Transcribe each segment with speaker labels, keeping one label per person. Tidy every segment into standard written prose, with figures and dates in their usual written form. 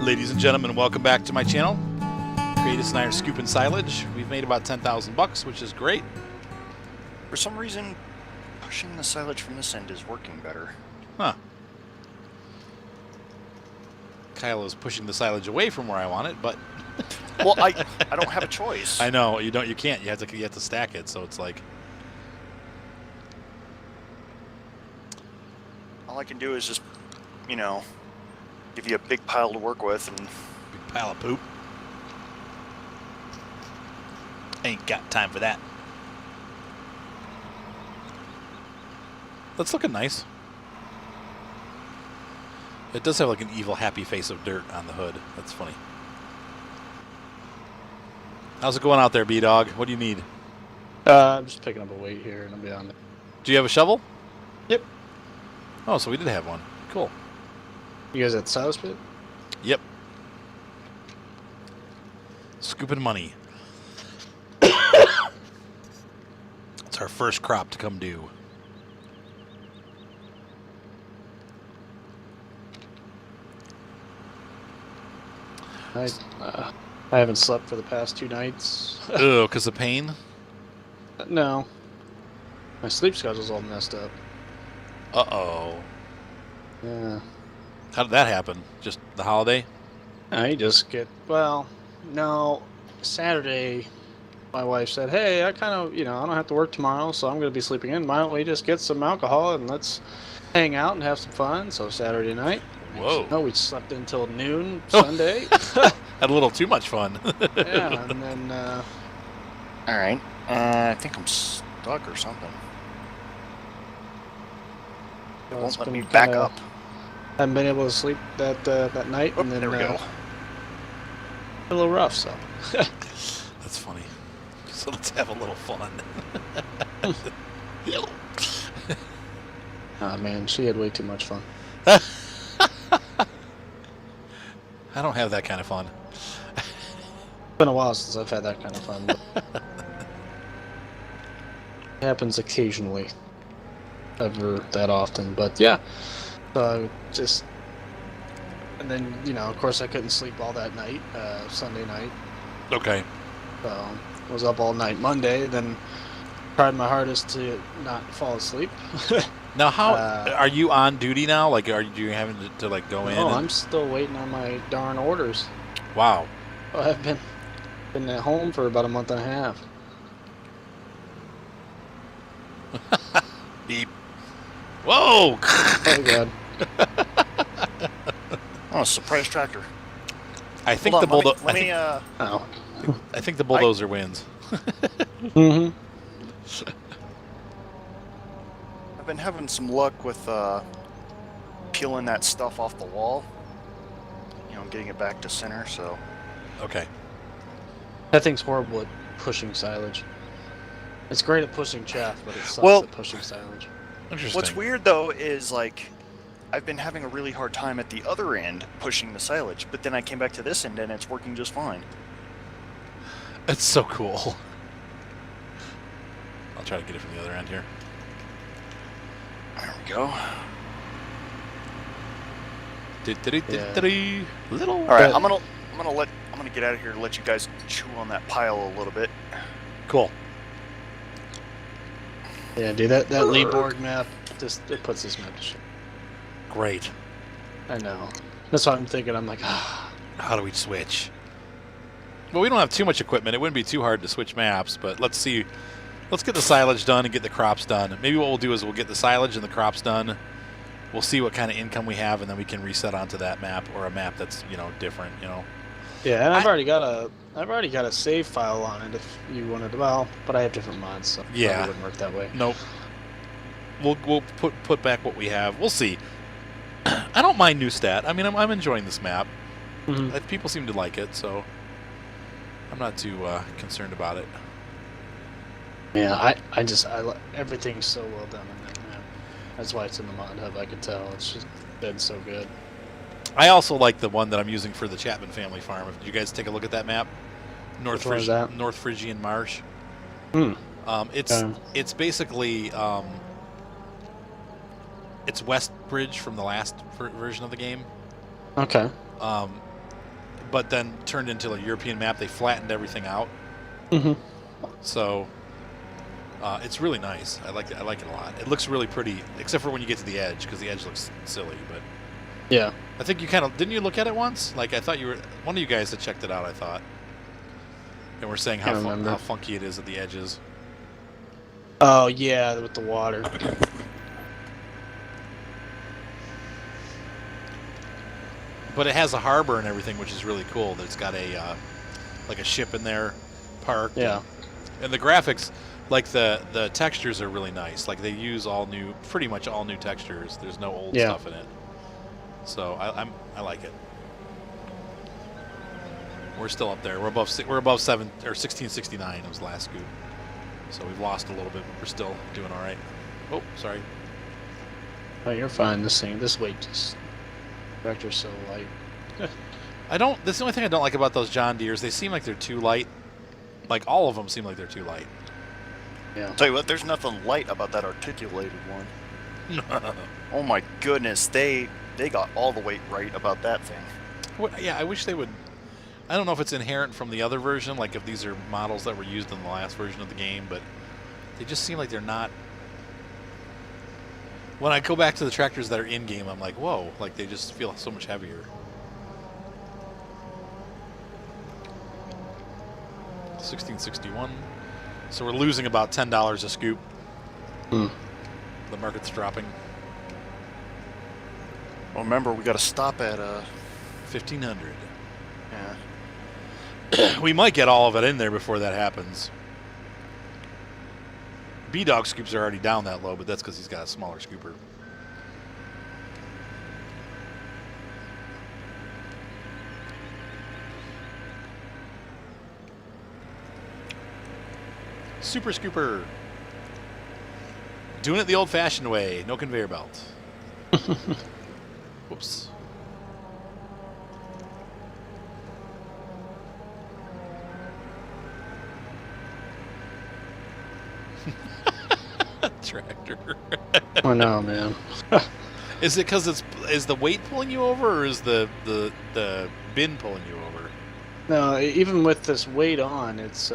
Speaker 1: Ladies and gentlemen, welcome back to my channel. Creatus and I are scooping silage. We've made about 10,000 bucks, which is great.
Speaker 2: For some reason, pushing the silage from this end is working better.
Speaker 1: Huh. Kyle is pushing the silage away from where I want it, but
Speaker 2: well, I don't have a choice.
Speaker 1: I know you don't. You can't. You have to stack it. So it's like
Speaker 2: all I can do is just, you know, give you a big pile to work with and
Speaker 1: big pile of poop. Ain't got time for that. That's looking nice. It does have like an evil happy face of dirt on the hood. That's funny. How's it going out there, B-Dog? What do you need?
Speaker 3: I'm just picking up a weight here and I'll be on it.
Speaker 1: Do you have a shovel?
Speaker 3: Yep.
Speaker 1: Oh, so we did have one. Cool.
Speaker 3: You guys at the Silage Pit?
Speaker 1: Yep. Scooping money. It's our first crop to come due.
Speaker 3: I haven't slept for the past 2 nights.
Speaker 1: Oh, because of pain?
Speaker 3: No. My sleep schedule's all messed up.
Speaker 1: Uh-oh.
Speaker 3: Yeah.
Speaker 1: How did that happen? Just the holiday?
Speaker 3: I just get, well, no. Saturday, my wife said, hey, I kind of, I don't have to work tomorrow, so I'm going to be sleeping in. Why don't we just get some alcohol and let's hang out and have some fun? So Saturday night.
Speaker 1: Whoa.
Speaker 3: No, we slept until noon Sunday.
Speaker 1: Had a little too much fun.
Speaker 3: Yeah, and then...
Speaker 2: all right. I think I'm stuck or something. It won't let me back up.
Speaker 3: Haven't been able to sleep that night,
Speaker 2: Oh,
Speaker 3: and then
Speaker 2: there we go.
Speaker 3: A little rough, so.
Speaker 1: That's funny. So let's have a little fun.
Speaker 3: Ah, man, she had way too much fun.
Speaker 1: I don't have that kind of fun.
Speaker 3: It's been a while since I've had that kind of fun. But it happens occasionally. Never that often, but yeah. So just, and then, of course I couldn't sleep all that night, Sunday night.
Speaker 1: Okay.
Speaker 3: So I was up all night Monday, then tried my hardest to not fall asleep.
Speaker 1: Now, how are you on duty now? Like, are you having to like go in?
Speaker 3: Oh, I'm still waiting on my darn orders.
Speaker 1: Wow.
Speaker 3: Oh, I've been at home for about a month and a half.
Speaker 1: Beep. Whoa!
Speaker 3: Oh god.
Speaker 2: Oh, surprise tractor.
Speaker 1: I think
Speaker 2: Hold
Speaker 1: the
Speaker 2: on,
Speaker 1: bulldozer.
Speaker 2: let me
Speaker 3: Oh.
Speaker 1: I think the bulldozer wins.
Speaker 3: Mm-hmm.
Speaker 2: I've been having some luck with peeling that stuff off the wall. Getting it back to center, so.
Speaker 1: Okay.
Speaker 3: That thing's horrible at pushing silage. It's great at pushing chaff, but it sucks at pushing silage.
Speaker 1: Interesting.
Speaker 2: What's weird though is like I've been having a really hard time at the other end pushing the silage, but then I came back to this end and it's working just fine.
Speaker 1: It's so cool. I'll try to get it from the other end here.
Speaker 2: There we go.
Speaker 1: Little.
Speaker 2: All right, I'm gonna get out of here and let you guys chew on that pile a little bit.
Speaker 1: Cool.
Speaker 3: Yeah, dude, that Leeborg map it puts this map to shit.
Speaker 1: Great.
Speaker 3: I know. That's what I'm thinking. I'm like,
Speaker 1: How do we switch? Well, we don't have too much equipment. It wouldn't be too hard to switch maps, but let's see. Let's get the silage done and get the crops done. Maybe what we'll do is we'll get the silage and the crops done. We'll see what kind of income we have, and then we can reset onto that map or a map that's different.
Speaker 3: Yeah, and I've already got a save file on it if you wanted to. Well, but I have different mods, so
Speaker 1: yeah,
Speaker 3: it wouldn't work that way.
Speaker 1: Nope. We'll put back what we have. We'll see. I don't mind Neustadt. I mean, I'm enjoying this map.
Speaker 3: Mm-hmm.
Speaker 1: People seem to like it, so I'm not too concerned about it.
Speaker 3: Yeah, everything's so well done in that map. That's why it's in the mod hub. I could tell it's just been so good.
Speaker 1: I also like the one that I'm using for the Chapman family farm. Did you guys take a look at that map? North Phrygian Marsh. It's basically it's Westbridge from the last version of the game.
Speaker 3: Okay.
Speaker 1: but then turned into a European map. They flattened everything out.
Speaker 3: Mm-hmm.
Speaker 1: So it's really nice. I like it a lot. It looks really pretty, except for when you get to the edge, because the edge looks silly. But
Speaker 3: Yeah.
Speaker 1: I think you kind of didn't you look at it once? Like I thought you were one of you guys that checked it out. I thought, and we're saying how funky it is at the edges.
Speaker 3: Oh yeah, with the water.
Speaker 1: But it has a harbor and everything, which is really cool. It's got a like a ship in there, parked.
Speaker 3: Yeah.
Speaker 1: And the graphics, like the textures are really nice. Like they use pretty much all new textures. There's no old stuff in it. So I like it. We're still up there. We're above 1669 was the last scoop. So we've lost a little bit, but we're still doing all right. Oh, sorry.
Speaker 3: Oh, you're fine. This weight just tractor's so light.
Speaker 1: That's the only thing I don't like about those John Deeres. They seem like they're too light. Like all of them seem like they're too light.
Speaker 3: Yeah.
Speaker 2: Tell you what, there's nothing light about that articulated one. Oh my goodness, they got all the weight right about that thing.
Speaker 1: Yeah, I wish they would. I don't know if it's inherent from the other version, like if these are models that were used in the last version of the game, but they just seem like they're not. When I go back to the tractors that are in game, I'm like, whoa, like they just feel so much heavier. 1661. So we're losing about $10 a scoop.
Speaker 3: Hmm.
Speaker 1: The market's dropping.
Speaker 2: Well, remember, we got to stop at
Speaker 1: 1500.
Speaker 2: Yeah.
Speaker 1: We might get all of it in there before that happens. B-Dog scoops are already down that low, but that's because he's got a smaller scooper. Super Scooper. Doing it the old-fashioned way. No conveyor belt. Whoops. Tractor.
Speaker 3: Oh no, man.
Speaker 1: Is it because is the weight pulling you over, or is the bin pulling you over?
Speaker 3: No, even with this weight on, it's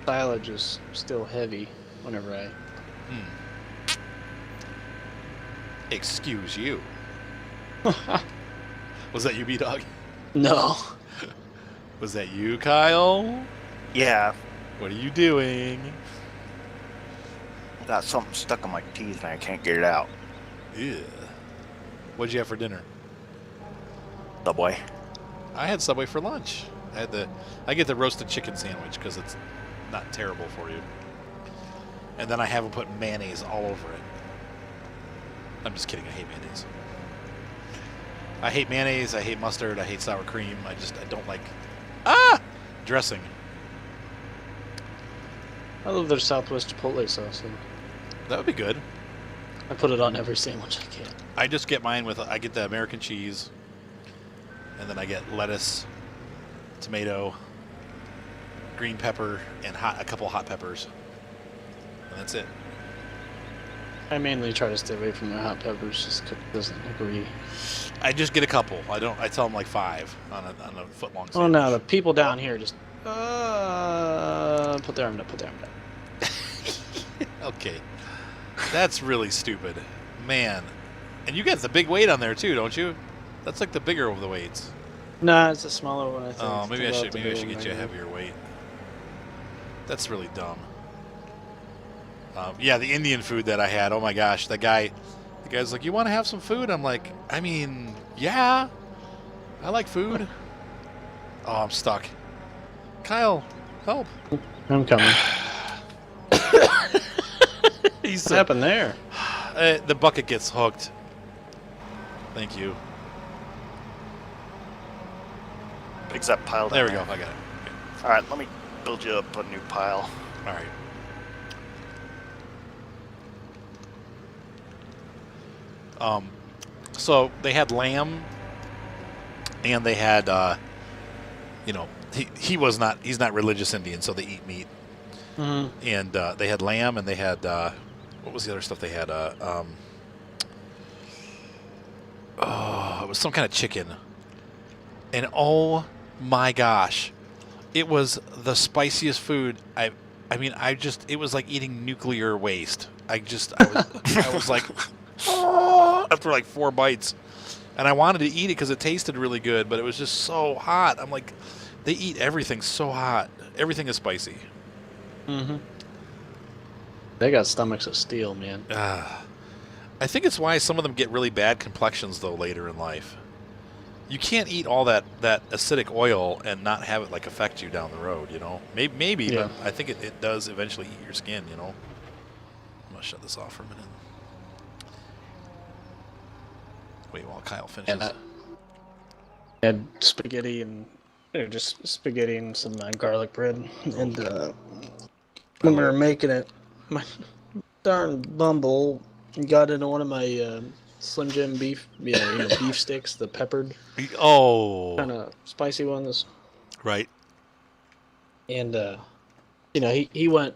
Speaker 3: silage is still heavy whenever I.
Speaker 1: Excuse you. Was that you, B-Dog?
Speaker 3: No.
Speaker 1: Was that you, Kyle?
Speaker 2: Yeah,
Speaker 1: What are you doing?
Speaker 2: got something stuck in my teeth and I can't get it out.
Speaker 1: Yeah. What'd you have for dinner?
Speaker 2: Subway.
Speaker 1: I had Subway for lunch. I get the roasted chicken sandwich because it's not terrible for you. And then I have them put mayonnaise all over it. I'm just kidding. I hate mayonnaise. I hate mayonnaise. I hate mustard. I hate sour cream. I don't like dressing.
Speaker 3: I love their Southwest Chipotle sauce. So
Speaker 1: That would be good.
Speaker 3: I put it on every sandwich I can.
Speaker 1: I just get mine I get the American cheese, and then I get lettuce, tomato, green pepper, and a couple hot peppers. And that's it.
Speaker 3: I mainly try to stay away from the hot peppers just because it doesn't agree.
Speaker 1: I just get a couple. I tell them like 5 on a foot long sandwich.
Speaker 3: Oh no, the people down here just put their arm down, put their arm down.
Speaker 1: Okay. That's really stupid. Man. And you get the big weight on there too, don't you? That's like the bigger of the weights.
Speaker 3: Nah, it's a smaller one, I think.
Speaker 1: Oh, maybe I should
Speaker 3: get
Speaker 1: you a heavier weight. That's really dumb. Yeah, the Indian food that I had. Oh my gosh, the guy's like, "You want to have some food?" I'm like, "I mean, yeah, I like food." Oh, I'm stuck. Kyle, help!
Speaker 3: I'm coming.
Speaker 1: What
Speaker 3: happened there?
Speaker 1: The bucket gets hooked. Thank you.
Speaker 2: Picks that pile down.
Speaker 1: There we go. I got it. Okay.
Speaker 2: All right, let me build you up a new pile.
Speaker 1: All right. So they had lamb, and they had, he's not religious Indian, so they eat meat.
Speaker 3: Mm-hmm.
Speaker 1: And they had lamb, and they had, what was the other stuff they had? It was some kind of chicken. And oh my gosh, it was the spiciest food. I mean, it was like eating nuclear waste. I was like, oh, after like 4 bites. And I wanted to eat it because it tasted really good, but it was just so hot. I'm like, they eat everything so hot. Everything is spicy.
Speaker 3: Mm-hmm. They got stomachs of steel, man.
Speaker 1: I think it's why some of them get really bad complexions, though, later in life. You can't eat all that acidic oil and not have it, like, affect you down the road, you know? Maybe,
Speaker 3: Yeah.
Speaker 1: but I think it does eventually eat your skin, you know? I'm going to shut this off for a minute. Wait while Kyle finishes.
Speaker 3: And I had spaghetti and just spaghetti and some garlic bread. And when we were making it, my darn Bumble got into one of my Slim Jim beef, beef sticks, the peppered
Speaker 1: Oh.
Speaker 3: kind of spicy ones.
Speaker 1: Right.
Speaker 3: And he went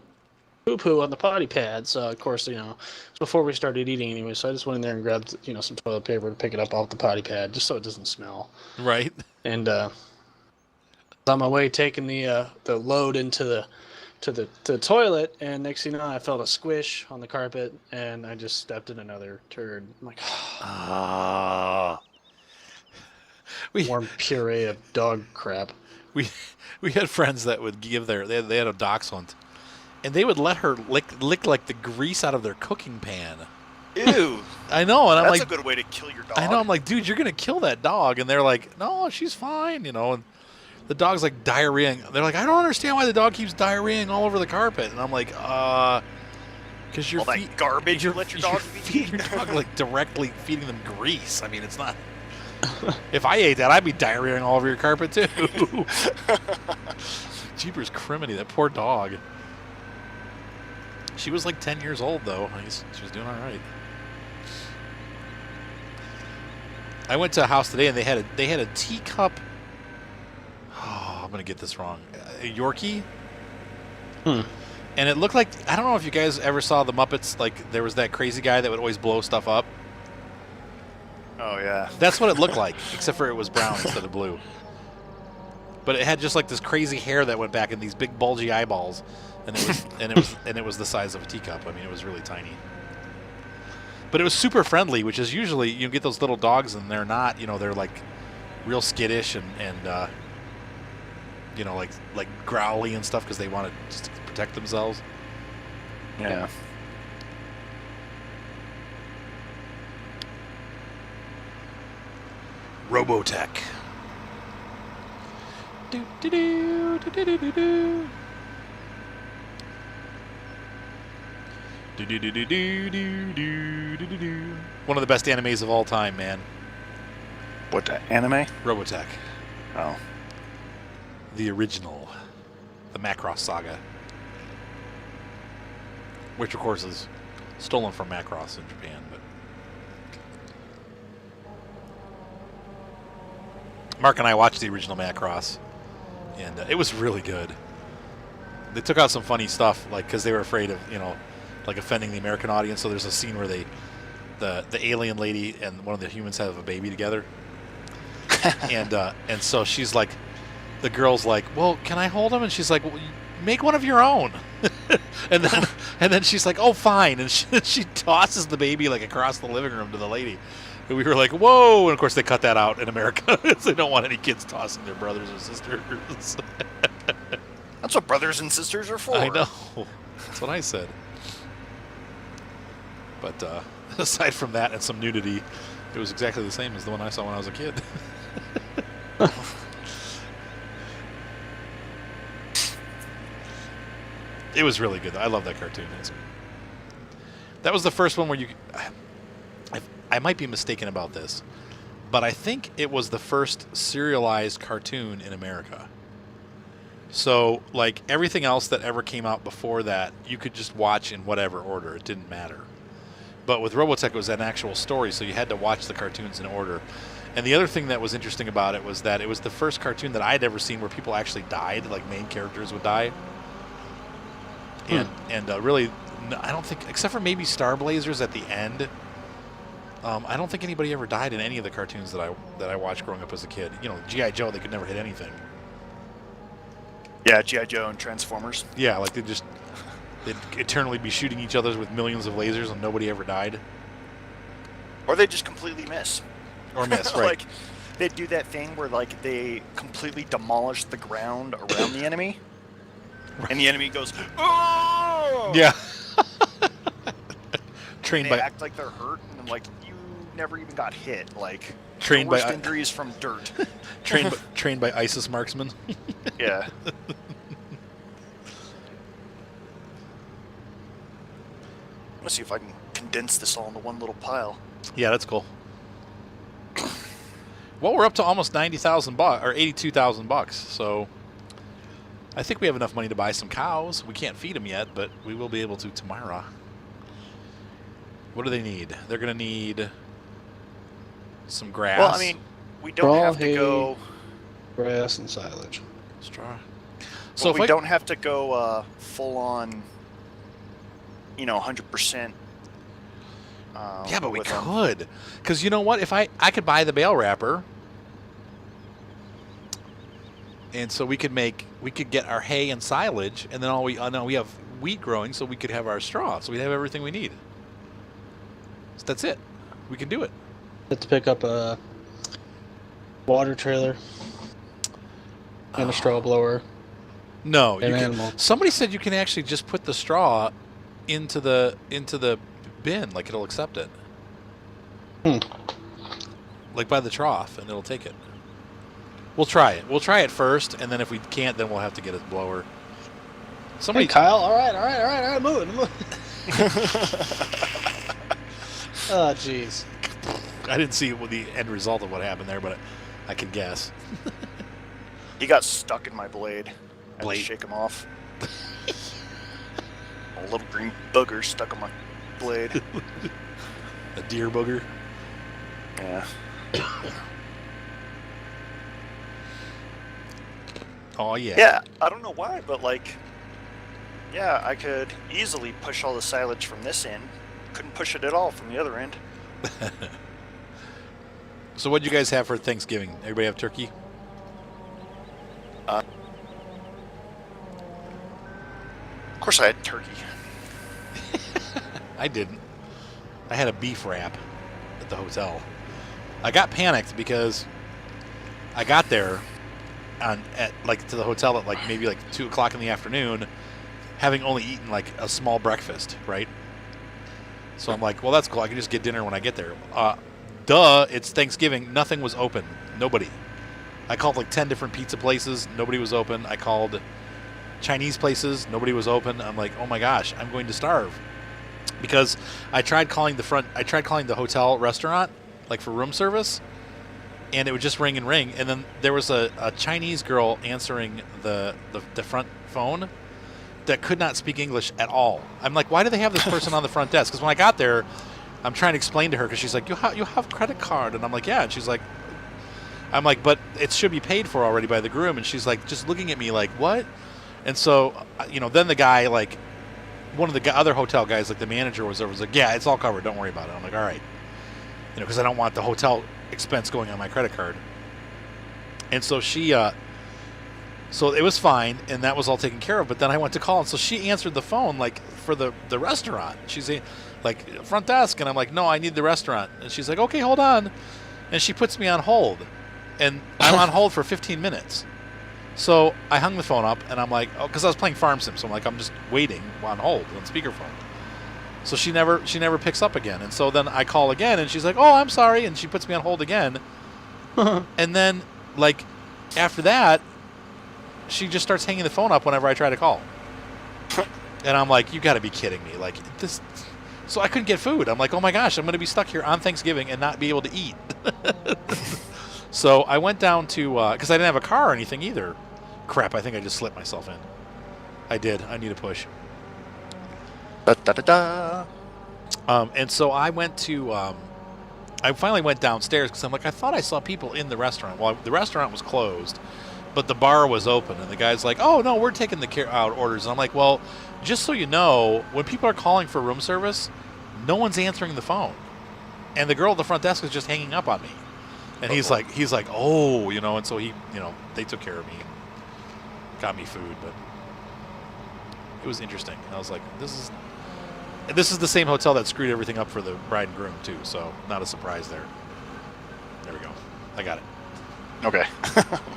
Speaker 3: poo-poo on the potty pad. So of course, it was before we started eating anyway. So I just went in there and grabbed some toilet paper to pick it up off the potty pad, just so it doesn't smell.
Speaker 1: Right.
Speaker 3: And on my way taking the load into the toilet, and next thing you know, I felt a squish on the carpet, and I just stepped in another turd. I'm like, warm puree of dog crap.
Speaker 1: We had friends that would give they had a dachshund, and they would let her lick like the grease out of their cooking pan.
Speaker 2: Ew.
Speaker 1: I know, and I'm
Speaker 2: That's
Speaker 1: like,
Speaker 2: a good way to kill your dog.
Speaker 1: I know, I'm like, dude, you're gonna kill that dog, and they're like, no, she's fine, and the dog's like diarrheaing. They're like, I don't understand why the dog keeps diarrheaing all over the carpet, and I'm like, because you're
Speaker 2: all that garbage you let your dog
Speaker 1: feeding your dog like directly feeding them grease. I mean, it's not. If I ate that, I'd be diarrheaing all over your carpet too. Jeepers criminy, that poor dog. She was like 10 years old though. She was doing all right. I went to a house today and they had a teacup. Oh, I'm gonna get this wrong. A Yorkie. And it looked like, I don't know if you guys ever saw the Muppets. Like there was that crazy guy that would always blow stuff up.
Speaker 2: Oh yeah.
Speaker 1: That's what it looked like, except for it was brown instead of blue. But it had just like this crazy hair that went back and these big bulgy eyeballs, and it was the size of a teacup. I mean, it was really tiny. But it was super friendly, which is usually you get those little dogs and they're not, they're like real skittish and like growly and stuff because they want to just protect themselves.
Speaker 2: Yeah.
Speaker 1: Robotech. Do, do, do, do, do, do, do, do. Do, do, do, do, do, do, do, do, do. One of the best animes of all time, man.
Speaker 2: What, anime?
Speaker 1: Robotech.
Speaker 2: Oh.
Speaker 1: The original. The Macross Saga. Which, of course, is stolen from Macross in Japan, but... Mark and I watched the original Macross, and it was really good. They took out some funny stuff, like, because they were afraid of, like offending the American audience. So there's a scene where the alien lady and one of the humans have a baby together, and so she's like, the girl's like, well, can I hold him? And she's like, well, make one of your own. and then she's like, oh, fine. And she tosses the baby like across the living room to the lady. And we were like, whoa. And of course they cut that out in America because they don't want any kids tossing their brothers or sisters.
Speaker 2: That's what brothers and sisters are for.
Speaker 1: I know. That's what I said. But aside from that and some nudity, it was exactly the same as the one I saw when I was a kid. It was really good. I love that cartoon. That was the first one where I might be mistaken about this, but I think it was the first serialized cartoon in America. So, like, everything else that ever came out before that, you could just watch in whatever order. It didn't matter. But with Robotech, it was an actual story, so you had to watch the cartoons in order. And the other thing that was interesting about it was that it was the first cartoon that I had ever seen where people actually died, like main characters would die. And really, I don't think, except for maybe Star Blazers at the end, I don't think anybody ever died in any of the cartoons that I watched growing up as a kid. You know, G.I. Joe, they could never hit anything.
Speaker 2: Yeah, G.I. Joe and Transformers.
Speaker 1: Yeah, like they'd eternally be shooting each other with millions of lasers and nobody ever died.
Speaker 2: Or they just completely miss.
Speaker 1: Or miss, right.
Speaker 2: Like, they do that thing where, like, they completely demolish the ground around the enemy. And the enemy goes, oh!
Speaker 1: Yeah.
Speaker 2: They act like they're hurt, and I'm like, you never even got hit. Like,
Speaker 1: trained
Speaker 2: the worst
Speaker 1: by
Speaker 2: injuries from dirt.
Speaker 1: trained by ISIS marksmen.
Speaker 2: Yeah. Let's see if I can condense this all into one little pile.
Speaker 1: Yeah, that's cool. Well, we're up to almost $90,000 or $82,000, so I think we have enough money to buy some cows. We can't feed them yet, but we will be able to tomorrow. What do they need? They're going to need some grass.
Speaker 2: Well, I mean, we don't have to go
Speaker 3: grass and silage.
Speaker 1: Straw.
Speaker 2: So if we don't have to go full on, 100%.
Speaker 1: Yeah, but we could, because you know what? If I could buy the bale wrapper, and so we could get our hay and silage, and then we have wheat growing, so we could have our straw, so we have everything we need. So that's it. We can do it.
Speaker 3: Have to pick up a water trailer and a straw blower.
Speaker 1: No,
Speaker 3: you can.
Speaker 1: Somebody said you can actually just put the straw into the bin, like it'll accept it. Like by the trough, and it'll take it. We'll try it. We'll try it first, and then if we can't, then we'll have to get a blower. Somebody,
Speaker 3: hey, Kyle. All right, moving. Oh, jeez.
Speaker 1: I didn't see the end result of what happened there, but I can guess.
Speaker 2: He got stuck in my blade. I had to shake him off. A little green booger stuck on my blade.
Speaker 1: A deer booger?
Speaker 2: Yeah.
Speaker 1: Oh, yeah.
Speaker 2: Yeah, I don't know why, but I could easily push all the silage from this end. Couldn't push it at all from the other end.
Speaker 1: So what did you guys have for Thanksgiving? Everybody have turkey?
Speaker 2: Of course I had turkey.
Speaker 1: I didn't. I had a beef wrap at the hotel. I got panicked because I got there to the hotel at maybe 2 o'clock in the afternoon, having only eaten a small breakfast, right? So I'm like, well, that's cool. I can just get dinner when I get there. Duh, it's Thanksgiving. Nothing was open. Nobody. I called 10 different pizza places. Nobody was open. I called Chinese places. Nobody was open. I'm like, oh my gosh, I'm going to starve. Because I tried calling the hotel restaurant, for room service, and it would just ring and ring. And then there was a Chinese girl answering the front phone that could not speak English at all. I'm like, why do they have this person on the front desk? Because when I got there, I'm trying to explain to her, because she's like, you have credit card. And I'm like, yeah. And she's like, but it should be paid for already by the groom. And she's just looking at me like, what? And so, then the guy, one of the other hotel guys, the manager was like, yeah, it's all covered. Don't worry about it. I'm like, all right. Because I don't want the hotel expense going on my credit card. And so so it was fine, and that was all taken care of. But then I went to call, and so she answered the phone, for the restaurant. She's front desk, and I'm like, no, I need the restaurant. And she's like, okay, hold on. And she puts me on hold, and I'm on hold for 15 minutes. So I hung the phone up, and I'm like, oh, because I was playing Farm Sim, so I'm just waiting on hold on speakerphone. So she never picks up again, and so then I call again, and she's like, oh, I'm sorry, and she puts me on hold again. And then after that, she just starts hanging the phone up whenever I try to call. And I'm like, you got to be kidding me! This. So I couldn't get food. I'm like, oh my gosh, I'm going to be stuck here on Thanksgiving and not be able to eat. So I went down to, because I didn't have a car or anything either. Crap, I think I just slipped myself in. I did. I need a push.
Speaker 2: Da, da, da, da.
Speaker 1: And so I went to, I finally went downstairs because I'm like, I thought I saw people in the restaurant. Well, the restaurant was closed, but the bar was open. And the guy's like, oh, no, we're taking the out orders. And I'm like, well, just so you know, when people are calling for room service, no one's answering the phone. And the girl at the front desk is just hanging up on me. And he's like, oh, you know, and so he, you know, they took care of me and got me food, but it was interesting. I was like, this is the same hotel that screwed everything up for the bride and groom too, so not a surprise there. There we go. I got it.
Speaker 2: Okay.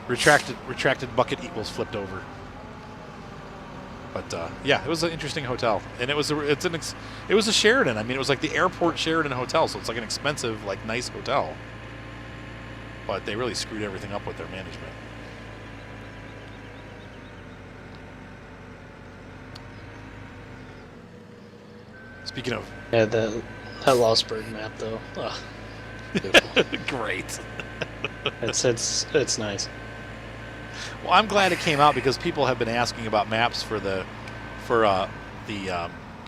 Speaker 1: Retracted bucket equals flipped over. But yeah, it was an interesting hotel, and it was a Sheraton. I mean, it was like the airport Sheraton hotel, so it's like an expensive, like nice hotel. But they really screwed everything up with their management. Speaking of,
Speaker 3: Yeah, that Lost Bird map though. Ugh, beautiful.
Speaker 1: great.
Speaker 3: It's nice.
Speaker 1: Well, I'm glad it came out because people have been asking about maps for the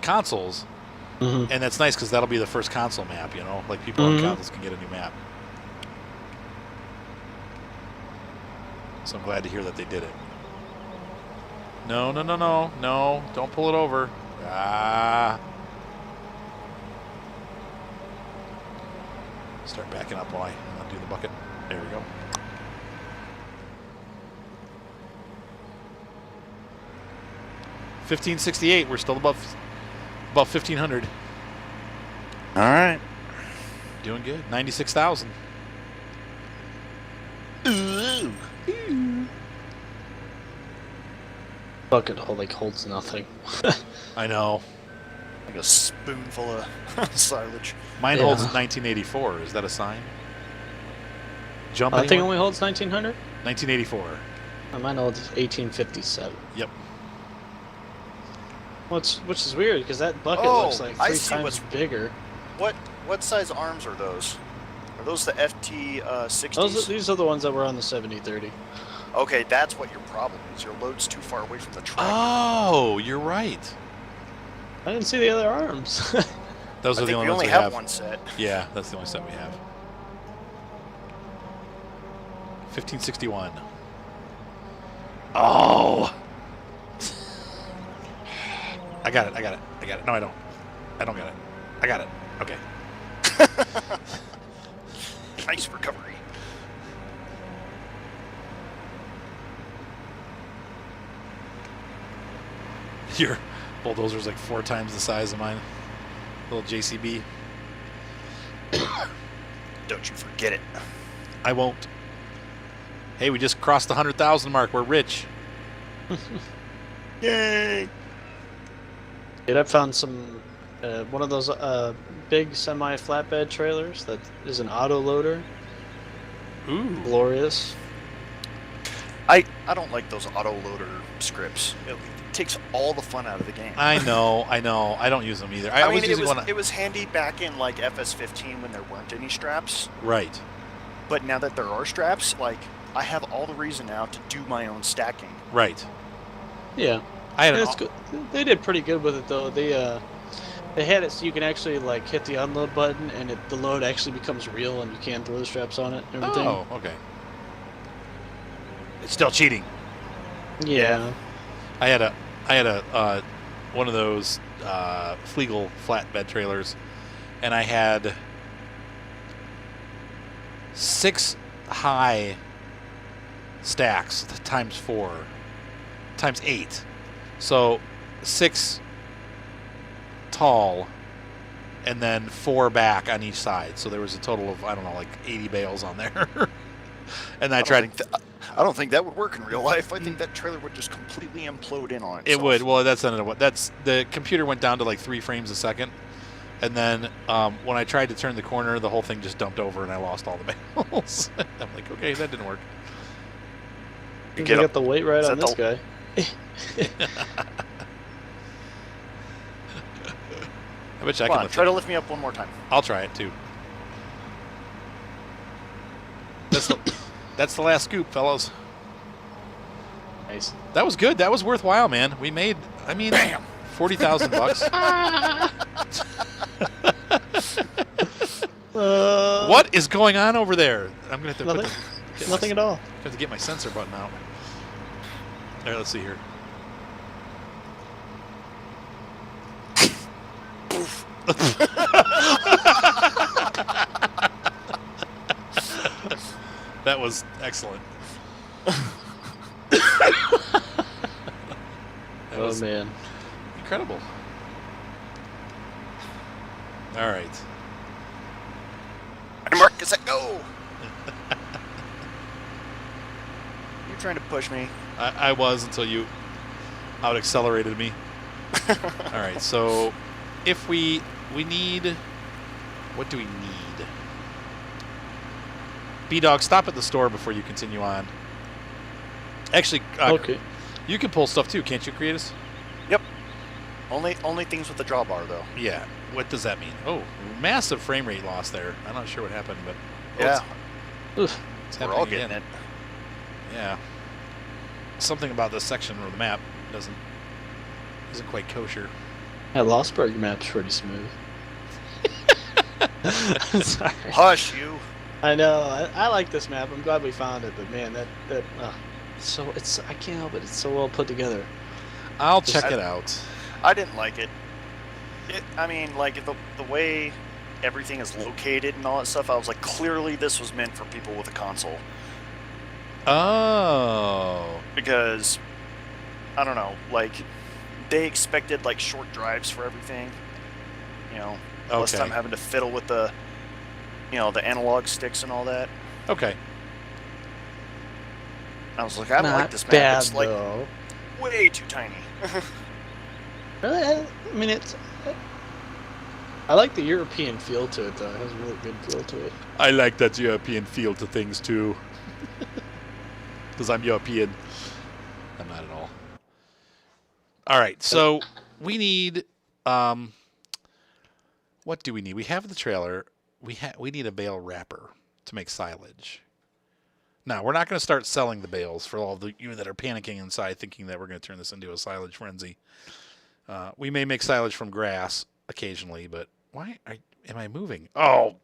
Speaker 1: consoles,
Speaker 3: Mm-hmm.
Speaker 1: and that's nice because that'll be the first console map. You know, like people on consoles can get a new map. So I'm glad to hear that they did it. No, no, no, no, no! Don't pull it over. Ah. Start backing up while I undo the bucket. There we go. $1568. We're still above 1,500.
Speaker 2: All right.
Speaker 1: Doing good. 96,000.
Speaker 2: Ooh.
Speaker 3: Bucket holds nothing.
Speaker 1: I know.
Speaker 2: Like a spoonful of silage.
Speaker 1: Mine
Speaker 3: Yeah.
Speaker 1: holds 1984. Is that a sign? Jump
Speaker 3: I think
Speaker 1: anyone?
Speaker 3: only holds 1900.
Speaker 1: 1984.
Speaker 3: Mine holds 1857.
Speaker 1: Yep.
Speaker 3: Which is weird because that bucket
Speaker 2: Oh,
Speaker 3: looks like
Speaker 2: I
Speaker 3: 3
Speaker 2: see
Speaker 3: times
Speaker 2: what's-
Speaker 3: bigger.
Speaker 2: What size arms are those? Are those the FT 60s?
Speaker 3: These are the ones that were on the 7030.
Speaker 2: Okay, that's what your problem is. Your load's too far away from the track.
Speaker 1: Oh, you're right.
Speaker 3: I didn't see the other arms.
Speaker 1: Those
Speaker 2: I
Speaker 1: are the
Speaker 2: think
Speaker 1: only
Speaker 2: we
Speaker 1: ones
Speaker 2: only
Speaker 1: we
Speaker 2: have
Speaker 1: have.
Speaker 2: one set.
Speaker 1: Yeah, that's the only set we have. 1561. Oh! I got it. No, I don't. I don't got it. I got it. Okay.
Speaker 2: Nice recovery.
Speaker 1: Your bulldozer's like 4 times the size of mine. Little JCB.
Speaker 2: Don't you forget it.
Speaker 1: I won't. Hey, we just crossed the 100,000 mark. We're rich.
Speaker 2: Yay!
Speaker 3: Dude, I found some one of those big semi-flatbed trailers that is an auto loader.
Speaker 1: Ooh.
Speaker 3: Glorious.
Speaker 2: I don't like those auto loader scripts. It takes all the fun out of the game.
Speaker 1: I know. I don't use them either.
Speaker 2: I mean,
Speaker 1: was using one.
Speaker 2: it was handy back in like FS15 when there weren't any straps.
Speaker 1: Right.
Speaker 2: But now that there are straps, like I have all the reason now to do my own stacking.
Speaker 1: Right.
Speaker 3: Yeah.
Speaker 1: I had
Speaker 3: It's good. They did pretty good with it though. They had it so you can actually like hit the unload button and the load actually becomes real and you can throw the straps on it and everything.
Speaker 1: Oh, okay. It's still cheating.
Speaker 3: Yeah.
Speaker 1: I had a one of those Flegel flatbed trailers, and I had 6 high stacks times 4 times 8, so 6 tall, and then 4 back on each side. So there was a total of, I don't know, like 80 bales on there. And I tried.
Speaker 2: I don't think that would work in real life. I think that trailer would just completely implode in on itself.
Speaker 1: It would. Well, that's another one. That's the computer went down to like 3 frames a second, and then when I tried to turn the corner, the whole thing just dumped over, and I lost all the bales. I'm like, okay, that didn't work.
Speaker 2: You
Speaker 3: You
Speaker 2: get
Speaker 3: got the weight right
Speaker 2: Is
Speaker 3: on
Speaker 2: that
Speaker 3: this guy.
Speaker 1: I bet you I
Speaker 2: Come
Speaker 1: can
Speaker 2: on,
Speaker 1: lift
Speaker 2: try
Speaker 1: it.
Speaker 2: to lift me up one more time.
Speaker 1: I'll try it too. That's the last scoop, fellas.
Speaker 3: Nice.
Speaker 1: That was good. That was worthwhile, man. We made, I mean,
Speaker 2: Bam!
Speaker 1: $40,000. What is going on over there? I'm gonna have to
Speaker 3: Nothing.
Speaker 1: get
Speaker 3: Nothing at all.
Speaker 1: have to get my sensor button out. All right, let's see here. That was excellent. That was
Speaker 3: man.
Speaker 1: incredible. All right.
Speaker 2: Marcus, go! You're trying to push me.
Speaker 1: I was until you out-accelerated me. All right, so if we need... What do we need? B-Dog, stop at the store before you continue on. Actually,
Speaker 3: Okay.
Speaker 1: you can pull stuff too, can't you, Creatus?
Speaker 2: Yep. Only things with the drawbar, though.
Speaker 1: Yeah. What does that mean? Oh, massive frame rate loss there. I'm not sure what happened, but
Speaker 2: Yeah.
Speaker 1: it's
Speaker 2: We're
Speaker 1: happening
Speaker 2: all
Speaker 1: again.
Speaker 2: getting it.
Speaker 1: Yeah. Something about this section of the map isn't quite kosher.
Speaker 3: That Lostburg map's pretty smooth. Sorry.
Speaker 2: Hush, you.
Speaker 3: I know. I like this map. I'm glad we found it, but man, I can't help it. It's so well put together.
Speaker 1: I'll check it out.
Speaker 2: I didn't like it. I mean, like the way everything is located and all that stuff. I was like, clearly this was meant for people with a console.
Speaker 1: Oh.
Speaker 2: Because I don't know, like they expected like short drives for everything. You know, less
Speaker 1: Okay.
Speaker 2: time having to fiddle with the, the analog sticks and all that.
Speaker 1: Okay.
Speaker 2: I was like, I don't
Speaker 3: Not
Speaker 2: like this map.
Speaker 3: bad,
Speaker 2: It's like
Speaker 3: though.
Speaker 2: way too tiny.
Speaker 3: Really? I mean, I like the European feel to it, though. It has a really good feel to it.
Speaker 1: I like that European feel to things too. Because I'm European. I'm not at all. All right, so we need. What do we need? We have the trailer. We need a bale wrapper to make silage. Now, we're not going to start selling the bales for all of you that are panicking inside thinking that we're going to turn this into a silage frenzy. We may make silage from grass occasionally, but why am I moving? Oh!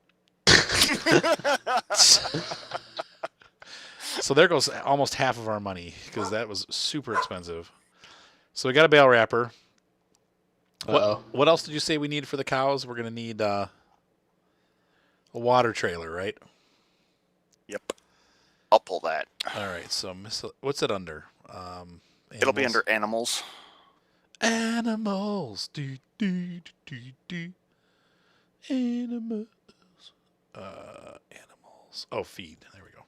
Speaker 1: So there goes almost half of our money because that was super expensive. So we got a bale wrapper. What else did you say we need for the cows? We're going to need a water trailer, right?
Speaker 2: Yep. I'll pull that.
Speaker 1: All right. So what's it under?
Speaker 2: It'll be
Speaker 1: Animals?
Speaker 2: under animals.
Speaker 1: Animals. Do, do, do, do. Animals. Animals. Oh, feed. There we go.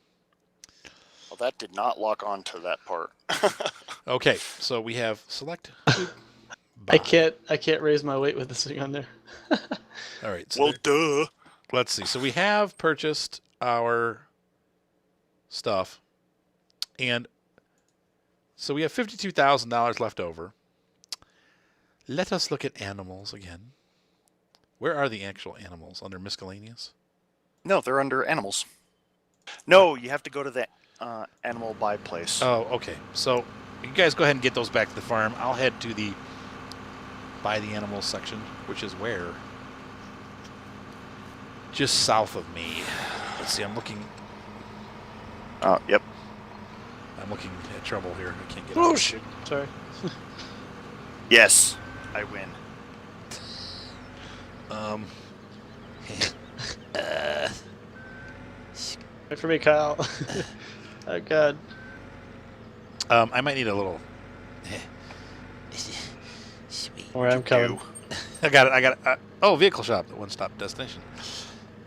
Speaker 2: Well, that did not lock on to that part.
Speaker 1: Okay. So we have select.
Speaker 3: I can't raise my weight with this thing on there.
Speaker 1: All right. So
Speaker 2: Duh.
Speaker 1: let's see. So we have purchased our stuff, and so we have $52,000 left over. Let us look at animals again. Where are the actual animals? Under miscellaneous?
Speaker 2: No, they're under animals. No, you have to go to the animal buy place.
Speaker 1: Oh, okay. So you guys go ahead and get those back to the farm. I'll head to the buy the animals section, which is where? Just south of me. Let's see. I'm looking
Speaker 2: Yep.
Speaker 1: at trouble here. I can't get
Speaker 3: Oh,
Speaker 1: out.
Speaker 3: shit. Sorry.
Speaker 2: Yes, I win.
Speaker 3: Wait for me, Kyle. Oh, God.
Speaker 1: I might need a little.
Speaker 3: Where I'm coming.
Speaker 1: I got it. Oh, vehicle shop, the one-stop destination.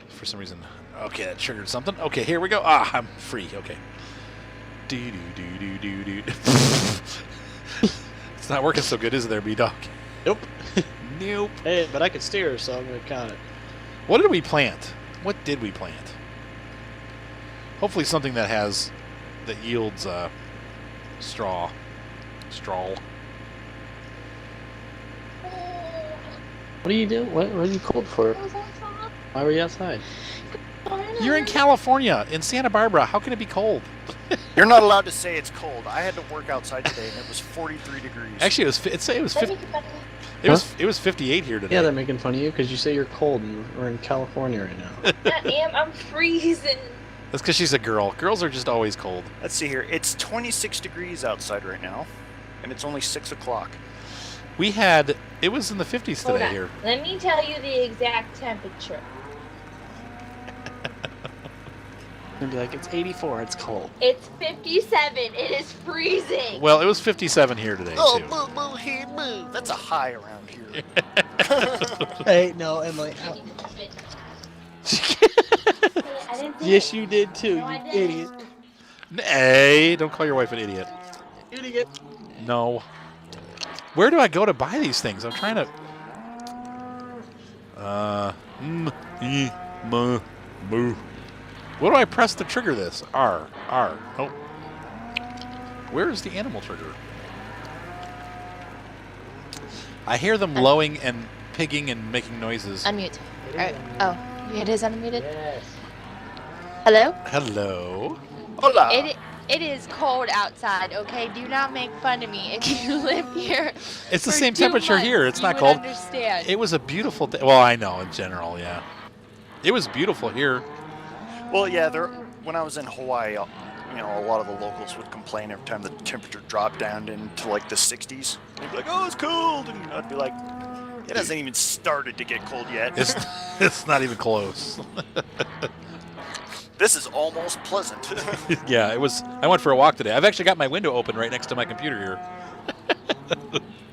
Speaker 1: For some reason. Okay, that triggered something. Okay, here we go. Ah, I'm free. Okay. Do do do do do do. It's not working so good, is it, there, B-Dog?
Speaker 3: Nope.
Speaker 1: Nope.
Speaker 3: Hey, but I can steer, so I'm going to count it.
Speaker 1: What did we plant? What did we plant? Hopefully something that yields straw.
Speaker 3: What are you doing? What are you cold for? Why were you outside?
Speaker 1: You're in California, in Santa Barbara. How can it be cold?
Speaker 2: You're not allowed to say it's cold. I had to work outside today, and it was 43 degrees.
Speaker 1: Actually, it was 58 here today.
Speaker 3: Yeah, they're making fun of you because you say you're cold and we're in California right now.
Speaker 4: Damn, I'm freezing.
Speaker 1: That's because she's a girl. Girls are just always cold.
Speaker 2: Let's see here. It's 26 degrees outside right now, and it's only 6 o'clock.
Speaker 1: It was in the 50s
Speaker 4: Hold
Speaker 1: today
Speaker 4: on.
Speaker 1: here.
Speaker 4: Let me tell you the exact temperature.
Speaker 3: And be like, it's 84. It's cold.
Speaker 4: It's 57. It is freezing.
Speaker 1: Well, it was 57 here today,
Speaker 2: Oh,
Speaker 1: too.
Speaker 2: moo, moo, here, moo. That's a high around here.
Speaker 3: Hey, no, Emily.
Speaker 4: I didn't say
Speaker 3: Yes,
Speaker 4: it.
Speaker 3: you did too,
Speaker 4: No, I
Speaker 3: you
Speaker 4: didn't.
Speaker 3: idiot.
Speaker 1: Hey, don't call your wife an idiot.
Speaker 3: Idiot.
Speaker 1: No. Where do I go to buy these things? I'm trying to... Moo. What do I press to trigger this? R. Nope. Where is the animal trigger? I hear them lowing and pigging and making noises.
Speaker 5: Unmute. Oh, it is unmuted? Yes. Hello?
Speaker 1: Hello.
Speaker 2: Hola.
Speaker 5: It is cold outside, okay? Do not make fun of me if you live here.
Speaker 1: It's the
Speaker 5: for
Speaker 1: same
Speaker 5: 2
Speaker 1: temperature
Speaker 5: months.
Speaker 1: here. It's
Speaker 5: You
Speaker 1: not
Speaker 5: would
Speaker 1: cold.
Speaker 5: Understand.
Speaker 1: It was a beautiful day. Well, I know in general, yeah. It was beautiful here.
Speaker 2: Well, yeah, when I was in Hawaii, a lot of the locals would complain every time the temperature dropped down into like the 60s. They'd be like, "Oh, it's cold," and I'd be like, "It hasn't even started to get cold yet.
Speaker 1: It's not even close.
Speaker 2: This is almost pleasant."
Speaker 1: Yeah, it was. I went for a walk today. I've actually got my window open right next to my computer here.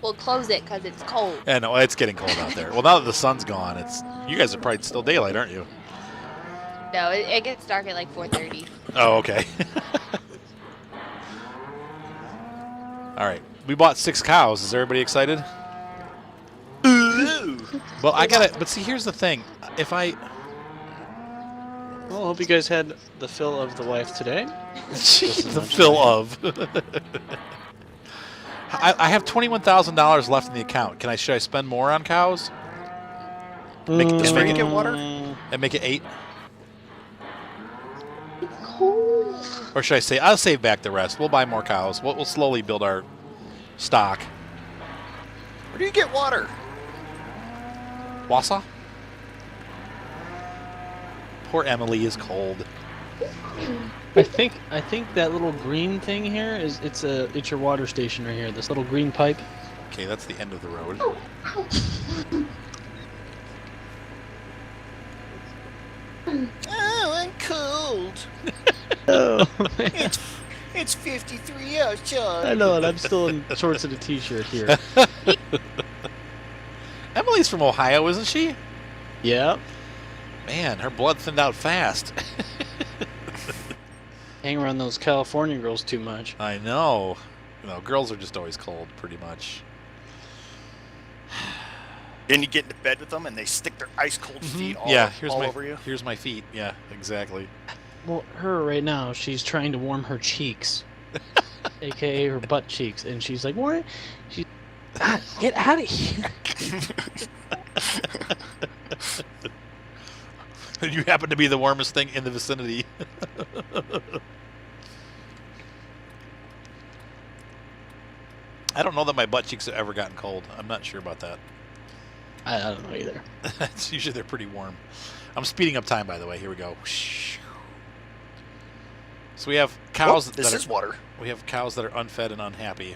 Speaker 5: We'll close it because it's cold.
Speaker 1: Yeah, no, it's getting cold out there. Well, now that the sun's gone, you guys are probably still daylight, aren't you?
Speaker 5: No, it gets dark at like 4:30.
Speaker 1: Oh, okay. All right, we bought 6 cows. Is everybody excited?
Speaker 2: Ooh.
Speaker 1: Well, I got it. But see, here's the thing. If I
Speaker 3: Well, I hope you guys had the fill of the wife today.
Speaker 1: the fill of. I have $21,000 left in the account. Should I spend more on cows Make it-
Speaker 2: Does
Speaker 1: make
Speaker 2: Frank
Speaker 1: it-
Speaker 2: get water?
Speaker 1: and make it 8?
Speaker 4: It's cold.
Speaker 1: Or should I say, I'll save back the rest. We'll buy more cows. We'll slowly build our stock.
Speaker 2: Where do you get water?
Speaker 1: Wausau? Poor Emily is cold.
Speaker 3: I think that little green thing here it's your water station right here. This little green pipe.
Speaker 1: Okay, that's the end of the road.
Speaker 2: Oh, I'm cold.
Speaker 3: Oh,
Speaker 2: It's 53 outside.
Speaker 3: I know, and I'm still in shorts and a t-shirt here.
Speaker 1: Emily's from Ohio, isn't she?
Speaker 3: Yeah.
Speaker 1: Man, her blood thinned out fast.
Speaker 3: Hang around those California girls too much.
Speaker 1: I know. Girls are just always cold, pretty much.
Speaker 2: Then you get into bed with them and they stick their ice cold feet all,
Speaker 1: Yeah,
Speaker 2: all over you.
Speaker 1: here's my feet. Yeah, exactly.
Speaker 3: Well, her right now, she's trying to warm her cheeks, aka her butt cheeks, and she's like, "What? She, get out of here!"
Speaker 1: You happen to be the warmest thing in the vicinity. I don't know that my butt cheeks have ever gotten cold. I'm not sure about that.
Speaker 3: I don't know either.
Speaker 1: It's usually they're pretty warm. I'm speeding up time, by the way. Here we go. So we have cows
Speaker 2: This
Speaker 1: that
Speaker 2: is water.
Speaker 1: we have cows that are unfed and unhappy.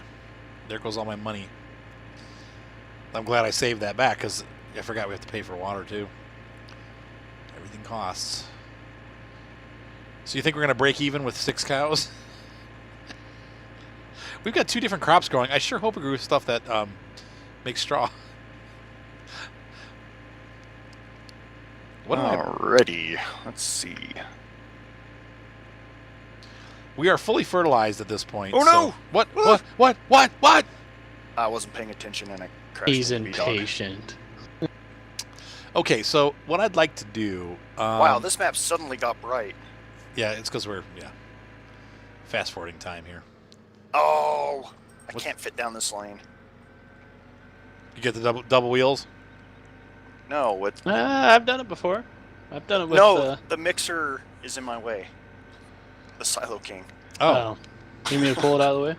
Speaker 1: There goes all my money. I'm glad I saved that back because I forgot we have to pay for water too. Everything costs. So you think we're gonna break even with 6 cows? We've got 2 different crops growing. I sure hope we grew stuff that makes straw. What am I?
Speaker 2: Alrighty. Let's see.
Speaker 1: We are fully fertilized at this point.
Speaker 2: Oh,
Speaker 1: so-
Speaker 2: no!
Speaker 1: What?
Speaker 2: I wasn't paying attention and I crashed
Speaker 3: He's
Speaker 2: into the dog.
Speaker 3: impatient.
Speaker 1: Okay, so what I'd like to do.
Speaker 2: Wow, this map suddenly got bright.
Speaker 1: Yeah, it's because we're fast forwarding time here.
Speaker 2: Oh, I
Speaker 1: What-
Speaker 2: can't fit down this lane.
Speaker 1: You get the double wheels.
Speaker 2: No, with
Speaker 3: I've done it before. I've done it with.
Speaker 2: no, the mixer is in my way. The Silo King.
Speaker 1: Oh,
Speaker 3: You mean to pull it out of the way?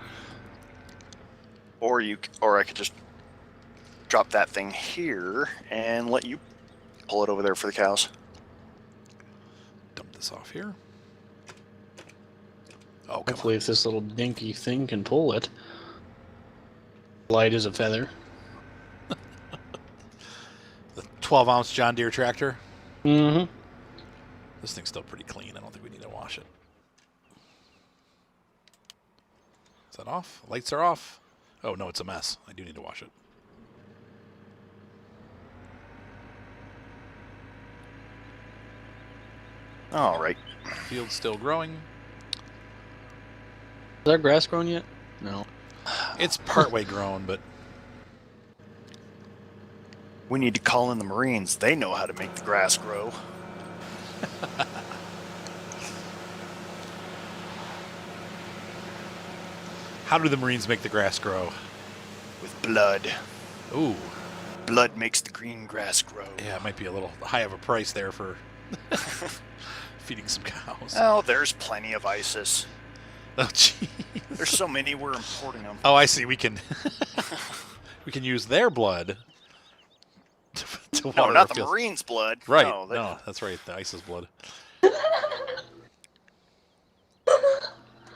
Speaker 2: Or I could just drop that thing here and let you pull it over there for the cows.
Speaker 1: dump this off here. Oh, come
Speaker 3: Hopefully, if this little dinky thing can pull it. Light as a feather.
Speaker 1: on. The 12-ounce John Deere tractor.
Speaker 3: Mm-hmm.
Speaker 1: This thing's still pretty clean. I don't think we need to wash it. Is that off? Lights are off. Oh, no, it's a mess. I do need to wash it.
Speaker 2: All right.
Speaker 1: Field's still growing.
Speaker 3: Is there grass grown yet? No.
Speaker 1: It's partway grown, but
Speaker 2: We need to call in the Marines. They know how to make the grass grow.
Speaker 1: how do the Marines make the grass grow?
Speaker 2: With blood.
Speaker 1: Ooh.
Speaker 2: Blood makes the green grass grow.
Speaker 1: Yeah, it might be a little high of a price there for feeding some cows.
Speaker 2: Oh, there's plenty of ISIS.
Speaker 1: Oh, jeez.
Speaker 2: There's so many we're importing them.
Speaker 1: Oh, I see. We can we can use their blood to water
Speaker 2: No,
Speaker 1: our
Speaker 2: not the
Speaker 1: fields.
Speaker 2: Marines' blood.
Speaker 1: Right.
Speaker 2: No,
Speaker 1: No, that's right. The ISIS blood.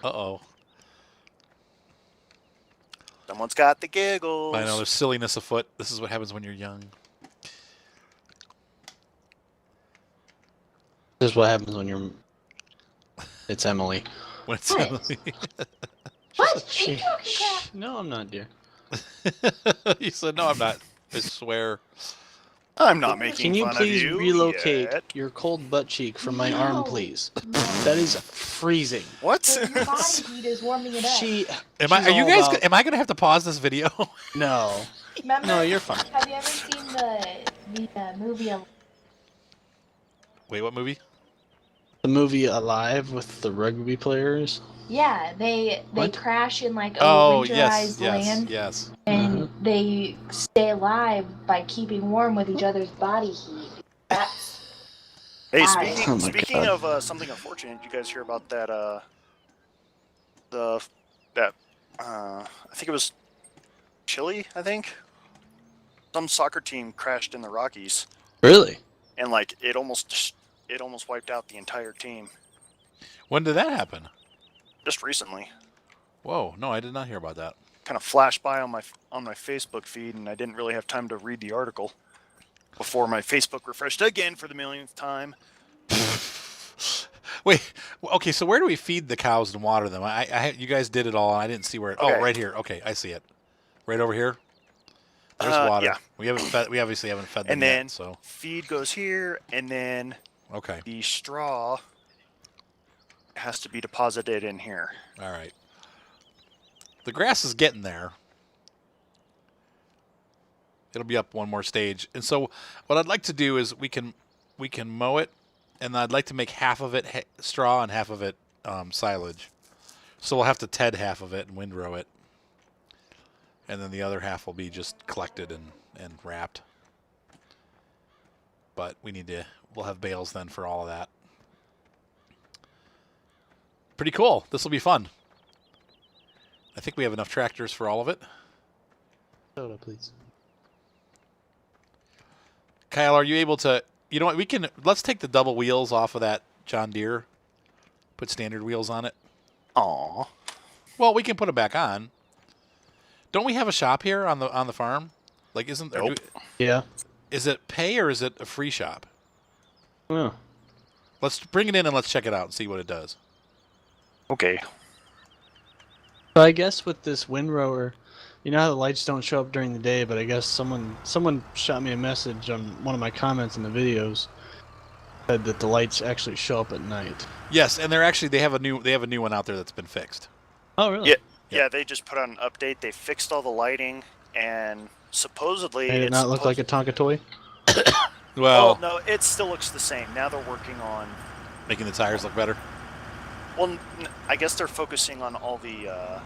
Speaker 1: Uh-oh.
Speaker 2: Someone's got the giggles.
Speaker 1: I know, there's silliness afoot. This is what happens when you're young.
Speaker 3: This is what happens when you're. It's Emily.
Speaker 1: When it's
Speaker 4: What? What?
Speaker 3: She,
Speaker 4: Are you talking about?
Speaker 3: no, I'm not, dear.
Speaker 1: You said, no, I'm not. I swear.
Speaker 2: I'm not making
Speaker 3: Can you
Speaker 2: fun
Speaker 3: please
Speaker 2: of you
Speaker 3: relocate
Speaker 2: yet.
Speaker 3: your cold butt cheek from my
Speaker 4: No.
Speaker 3: arm, please?
Speaker 4: No.
Speaker 3: That is freezing.
Speaker 2: What?
Speaker 4: Your body heat is warming it up.
Speaker 3: She.
Speaker 1: Am I?
Speaker 3: she's
Speaker 1: Are you
Speaker 3: all
Speaker 1: guys?
Speaker 3: about-
Speaker 1: Am I gonna have to pause this video?
Speaker 3: No.
Speaker 4: Remember,
Speaker 3: No, you're fine.
Speaker 4: Have you ever seen the movie?
Speaker 1: Wait, what movie?
Speaker 3: The movie Alive with the rugby players.
Speaker 4: Yeah, they
Speaker 3: What?
Speaker 4: crash in like a
Speaker 1: Oh,
Speaker 4: winterized
Speaker 1: yes,
Speaker 4: land,
Speaker 1: yes.
Speaker 4: and they stay alive by keeping warm with each other's body heat. That's
Speaker 2: Hey,
Speaker 4: Hi.
Speaker 2: speaking,
Speaker 3: Oh my
Speaker 2: speaking
Speaker 3: God.
Speaker 2: of something unfortunate, did you guys hear about that? I think it was Chile. I think some soccer team crashed in the Rockies,
Speaker 3: Really?
Speaker 2: and like it almost wiped out the entire team
Speaker 1: When did that happen?
Speaker 2: just recently.
Speaker 1: Whoa, no, I did not hear about that.
Speaker 2: Kind of flashed by on my Facebook feed, and I didn't really have time to read the article before my Facebook refreshed again for the millionth time.
Speaker 1: Wait, okay, so where do we feed the cows and water them? You guys did it all. I didn't see where it. Oh,
Speaker 2: Okay.
Speaker 1: right here. Okay, I see it. Right over here. There's water.
Speaker 2: Yeah.
Speaker 1: We haven't fed. We obviously haven't fed them
Speaker 2: And then
Speaker 1: yet. So
Speaker 2: feed goes here, and then
Speaker 1: okay,
Speaker 2: the straw has to be deposited in here.
Speaker 1: all right. The grass is getting there. It'll be up one more stage. And so what I'd like to do is we can mow it, and I'd like to make half of it straw and half of it silage. So we'll have to ted half of it and windrow it. And then the other half will be just collected and wrapped. But we'll have bales then for all of that. Pretty cool. This will be fun. I think we have enough tractors for all of it.
Speaker 3: Soda, please.
Speaker 1: Kyle, are you able to? You know what? Let's take the double wheels off of that John Deere. Put standard wheels on it.
Speaker 2: Aw.
Speaker 1: Well, we can put it back on. Don't we have a shop here on the farm? Like, isn't there?
Speaker 2: Nope.
Speaker 3: Yeah.
Speaker 1: Is it pay or is it a free shop?
Speaker 3: Oh.
Speaker 1: Let's bring it in and let's check it out and see what it does.
Speaker 2: Okay.
Speaker 3: So I guess with this windrower, you know how the lights don't show up during the day, but I guess someone shot me a message on one of my comments in the videos, said that the lights actually show up at night.
Speaker 1: Yes, and they have a new one out there that's been fixed.
Speaker 3: Oh, really?
Speaker 2: Yeah. Yeah, they just put out an update. They fixed all the lighting, and supposedly
Speaker 3: Made it not look like a Tonka toy?
Speaker 1: Well,
Speaker 2: no, it still looks the same. Now they're working on.
Speaker 1: making the tires look better.
Speaker 2: Well, I guess they're focusing on all the, I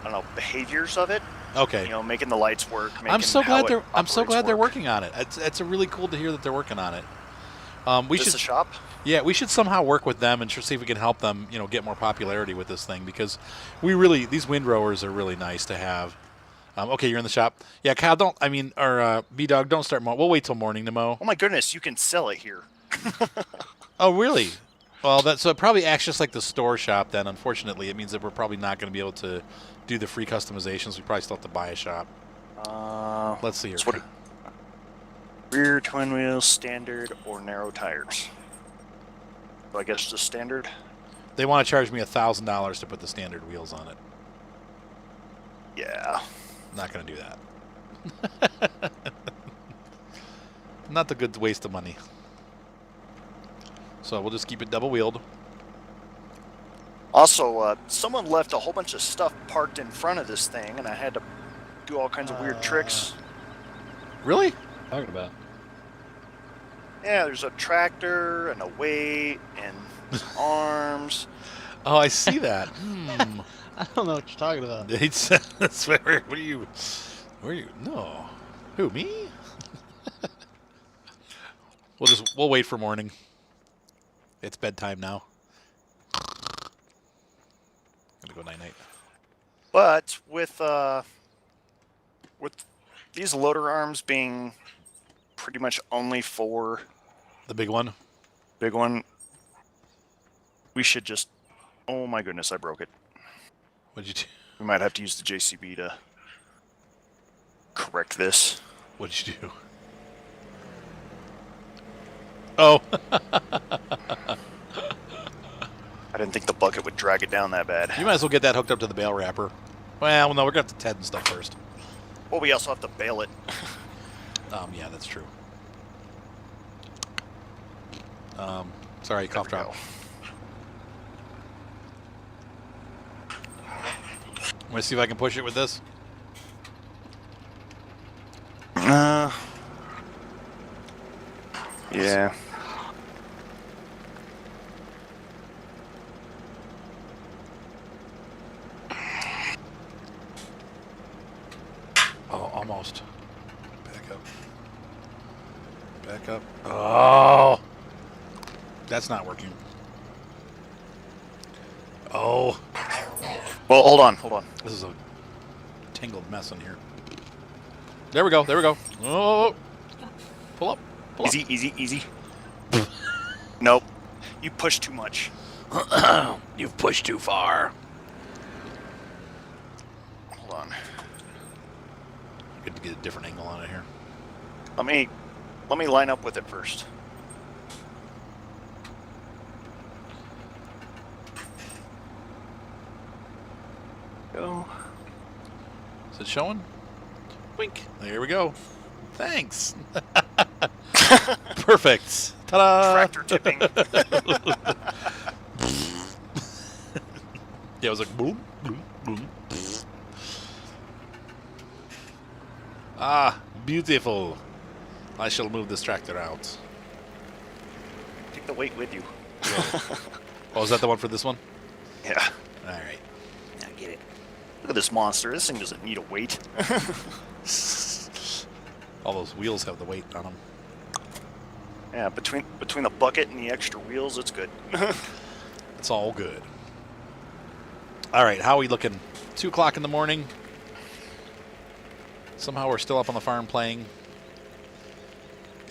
Speaker 2: don't know, behaviors of it.
Speaker 1: Okay.
Speaker 2: You know, making the lights work.
Speaker 1: I'm so glad they're
Speaker 2: operates
Speaker 1: working on it. It's really cool to hear that they're working on it. We
Speaker 2: Is this
Speaker 1: should
Speaker 2: a shop?
Speaker 1: Yeah, we should somehow work with them and see if we can help them, get more popularity with this thing, because these windrowers are really nice to have. Okay, you're in the shop. Yeah, Kyle, B-Dog, don't start mowing. We'll wait till morning to mow.
Speaker 2: Oh my goodness, you can sell it here.
Speaker 1: Oh, really? Well, so it probably acts just like the store shop then. Unfortunately, it means that we're probably not going to be able to do the free customizations. We probably still have to buy a shop. Let's see here.
Speaker 2: Rear twin wheels, standard, or narrow tires. I guess just standard.
Speaker 1: They want to charge me $1,000 to put the standard wheels on it.
Speaker 2: Yeah.
Speaker 1: I'm not going to do that. Not the good waste of money. So we'll just keep it double wheeled.
Speaker 2: Also, someone left a whole bunch of stuff parked in front of this thing, and I had to do all kinds of weird tricks.
Speaker 1: Really?
Speaker 3: Talking about.
Speaker 2: Yeah, there's a tractor and a weight and arms.
Speaker 1: Oh, I see that.
Speaker 3: I don't know what you're talking about.
Speaker 1: That's where are you? Where are you? No. Who, me? We'll wait for morning. It's bedtime now. Gonna go night night.
Speaker 2: But with these loader arms being pretty much only for
Speaker 1: The big one.
Speaker 2: big one, we should just. Oh my goodness, I broke it.
Speaker 1: What'd you do?
Speaker 2: We might have to use the JCB to correct this.
Speaker 1: What'd you do? Oh.
Speaker 2: I didn't think the bucket would drag it down that bad.
Speaker 1: You might as well get that hooked up to the bale wrapper. Well, no, we're gonna have to TED and stuff first.
Speaker 2: Well, we also have to bail it.
Speaker 1: Yeah, that's true. Sorry, cough
Speaker 2: There we
Speaker 1: drop. I'm gonna see if I can push it with this.
Speaker 2: Yeah.
Speaker 1: Oh, almost. Back up. Back up. Oh! That's not working. Oh.
Speaker 2: Well, hold on, hold on.
Speaker 1: This is a tangled mess in here. There we go, there we go. Oh! Pull up. Pull
Speaker 2: Easy, easy, easy. Nope. You push too much.
Speaker 1: up. You've pushed too far.
Speaker 2: Hold on.
Speaker 1: Good to get a different angle on it here.
Speaker 2: Let me line up with it first. Go.
Speaker 1: Is it showing? Wink. There we go. Thanks. Perfect. Ta-da!
Speaker 2: Tractor tipping.
Speaker 1: Yeah, it was like boom, boom, boom. Ah, beautiful. I shall move this tractor out.
Speaker 2: Take the weight with you.
Speaker 1: Oh, is that the one for this one?
Speaker 2: Yeah.
Speaker 1: All right.
Speaker 2: Now get it. Look at this monster. This thing doesn't need a weight.
Speaker 1: All those wheels have the weight on them.
Speaker 2: Yeah, between the bucket and the extra wheels, it's good.
Speaker 1: It's all good. All right, how are we looking? 2 o'clock in the morning. Somehow we're still up on the farm playing.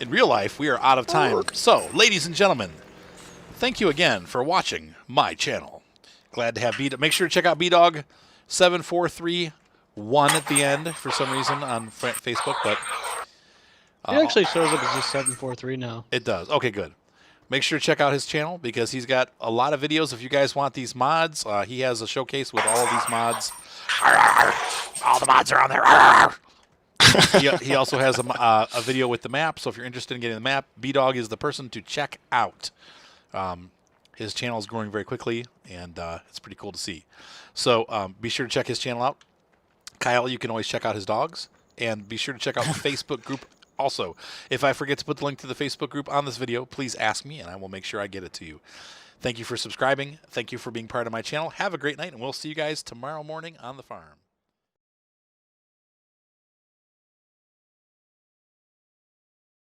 Speaker 1: In real life, we are out of time. So, ladies and gentlemen, thank you again for watching my channel. Glad to have B-Dog. Make sure to check out B-Dog 7431 at the end for some reason on Facebook, but
Speaker 3: It actually shows up as just 743 now.
Speaker 1: it does. Okay, good. Make sure to check out his channel because he's got a lot of videos. If you guys want these mods, he has a showcase with all of these mods. All the mods are on there. He also has a video with the map, so if you're interested in getting the map, B-Dog is the person to check out. His channel is growing very quickly, and it's pretty cool to see. So be sure to check his channel out. Kyle, you can always check out his dogs, and be sure to check out the Facebook group also. If I forget to put the link to the Facebook group on this video, please ask me, and I will make sure I get it to you. Thank you for subscribing. Thank you for being part of my channel. Have a great night, and we'll see you guys tomorrow morning on the farm.